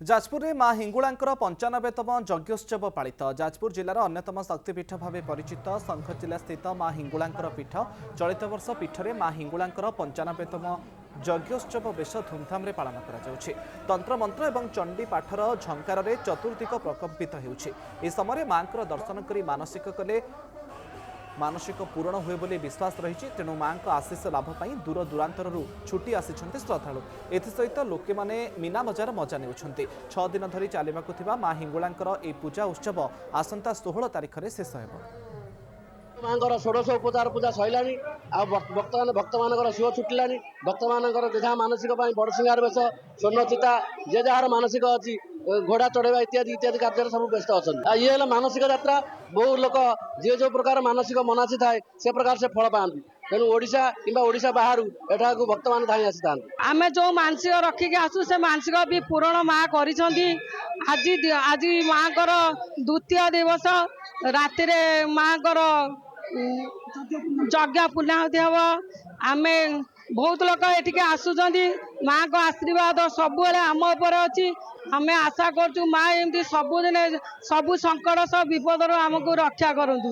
जाजपुर में मां हिंगुलांकर 95तम यज्ञोत्सव पालित। जाजपुर जिलार अन्यतम शक्तिपीठ भाव परिचित शंखचिला स्थित मां हिंगुलांकर पीठ चलित वर्ष पीठरे मां हिंगुलांकर 95तम यज्ञोत्सव बेश धूमधाम पालन कर तंत्र मंत्र और चंडी पाठर झंकार चतुर्दिक प्रकम्पित हो समय मां दर्शन कर मानसिक कले मानसिक पूरण हुए बोली विश्वास रही। तेणु मां आशीष लाभपाई दूर दूरांतर छुट्टी आसी श्रद्धालु एसत लोके मैंने मीना बजार मजा ने 6 दिन धरी चलने मां हिंगुलांकर ए पूजा उत्सव आसंता 16 तारिख में शेष हो। मांकर षोडश उपचार पूजा सरला बर्तमान भक्त मान शिव छुटिला भक्त मान जहाँ मानसिक बड़ सिंगार बेश स्वर्ण चिता जे जार मानसिक अच्छी घोड़ा चढ़ेवा इत्यादि इत्यादि कार्य सब व्यस्त अच्छा ये मानसिक यात्रा बहु लोक जी जो प्रकार मानसिक मनासी थाए से प्रकार से फल पाती तेणु ओडिशा किंबा ओडिशा बाहर एठा भक्त मान धाई आसी था आमे जो मानसिक रखिक आसु से मानसिक भी पूरण माँ आज आज माँ द्वितीय दिवस राति माँ यज्ञ पूर्णाहुति हम आमे बहुत लोग एटिके आसुचंदी माँ को आशीर्वाद सब आम उपर अच्छी आमे आशा करचु माँ एमती सबुदिन सबु संकट सब विपद आमको रक्षा करंतु।